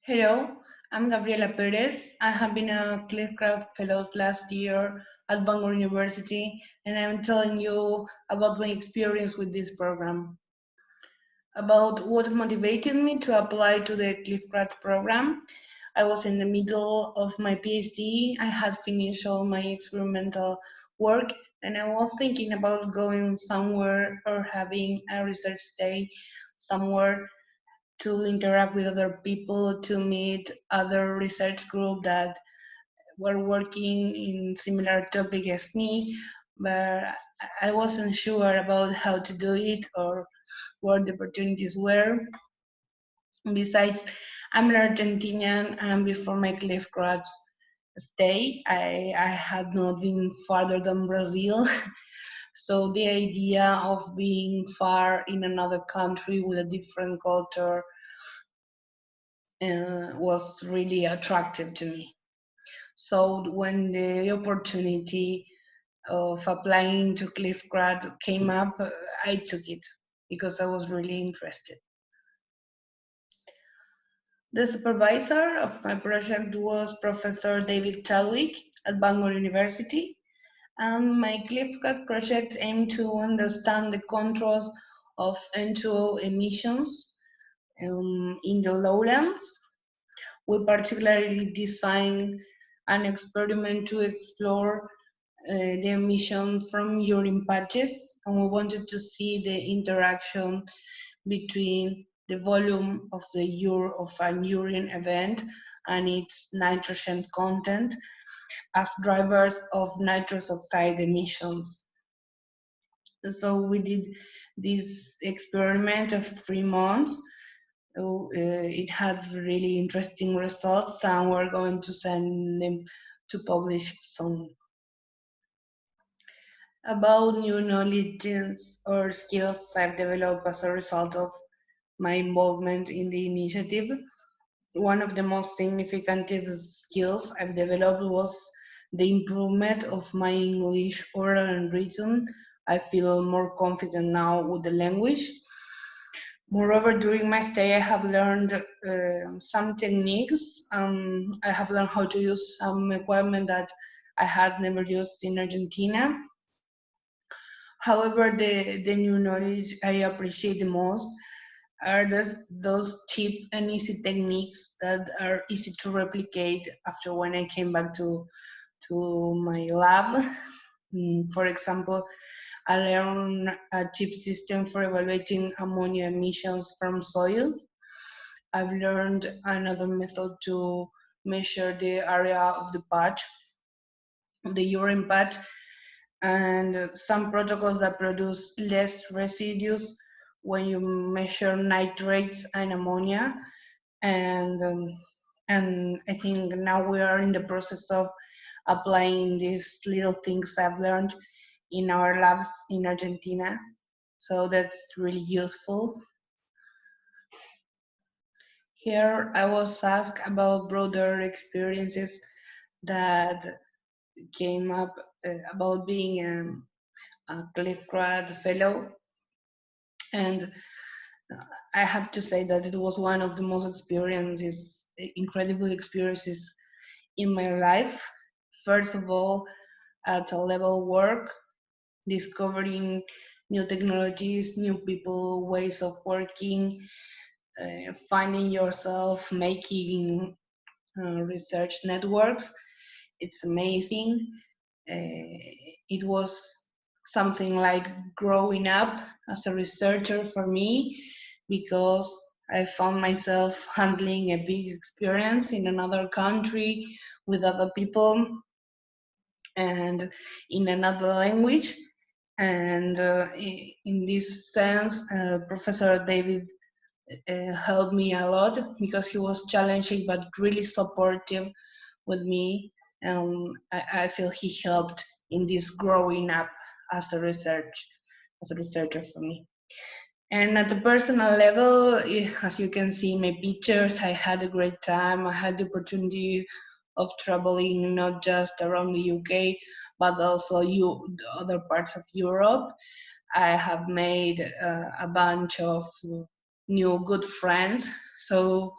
Hello, I'm Gabriela Perez. I have been a Cliffcraft Fellow last year at Bangor University, and I'm telling you about my experience with this program. About what motivated me to apply to the Cliffcraft program. I was in the middle of my PhD. I had finished all my experimental work, and I was thinking about going somewhere or having a research stay somewhere to interact with other people, to meet other research group that were working in similar topic as me, but I wasn't sure about how to do it or what the opportunities were. Besides, I'm an Argentinian, and before my Cliff Grad stay, I had not been farther than Brazil. So the idea of being far in another country with a different culture was really attractive to me. So when the opportunity of applying to Cliff Grad came up, I took it because I was really interested. The supervisor of my project was Professor David Chadwick at Bangor University, and my Cliff Grad project aimed to understand the controls of N2O emissions in the lowlands. We particularly designed an experiment to explore the emission from urine patches, and we wanted to see the interaction between the volume of of an urine event and its nitrogen content as drivers of nitrous oxide emissions. So we did this experiment of 3 months. It had really interesting results, and we're going to send them to publish soon. About new knowledge or skills I've developed as a result of my involvement in the initiative. One of the most significant skills I've developed was the improvement of my English oral and written. I feel more confident now with the language. Moreover, during my stay, I have learned some techniques. I have learned how to use some equipment that I had never used in Argentina. However, the new knowledge I appreciate the most are those cheap and easy techniques that are easy to replicate after when I came back to my lab. For example, I learned a cheap system for evaluating ammonia emissions from soil. I've learned another method to measure the area of the patch, the urine patch, and some protocols that produce less residues when you measure nitrates and ammonia. And I think now we are in the process of applying these little things I've learned in our labs in Argentina. So that's really useful. Here I was asked about broader experiences that came up about being a Cliff Grad fellow. And I have to say that it was one of the most incredible experiences in my life. First of all, at a level work, discovering new technologies, new people, ways of working, finding yourself making research networks. It's amazing. It was something like growing up as a researcher for me because I found myself handling a big experience in another country with other people and in another language. And in this sense, Professor David helped me a lot because he was challenging but really supportive with me. I feel he helped in this growing up as a researcher for me. And at the personal level, as you can see in my pictures, I had a great time. I had the opportunity of traveling not just around the UK, but also other parts of Europe. I have made a bunch of new good friends. So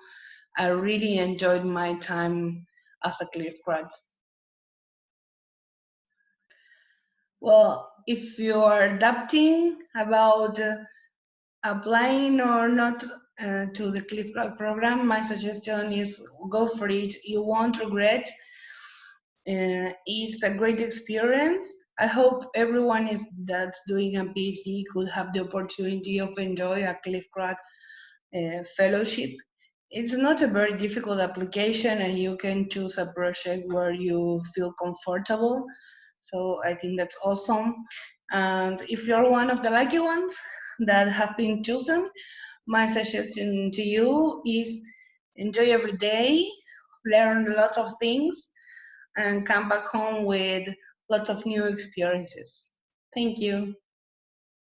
I really enjoyed my time as a Cliff Grads. Well, if you are adapting about applying or not to the Cliff Grad program, my suggestion is go for it. You won't regret. It's a great experience. I hope everyone is that's doing a PhD could have the opportunity of enjoy a Cliff Grad fellowship. It's not a very difficult application, and you can choose a project where you feel comfortable. So I think that's awesome. And if you're one of the lucky ones that have been chosen, my suggestion to you is enjoy every day, learn lots of things, and come back home with lots of new experiences. Thank you.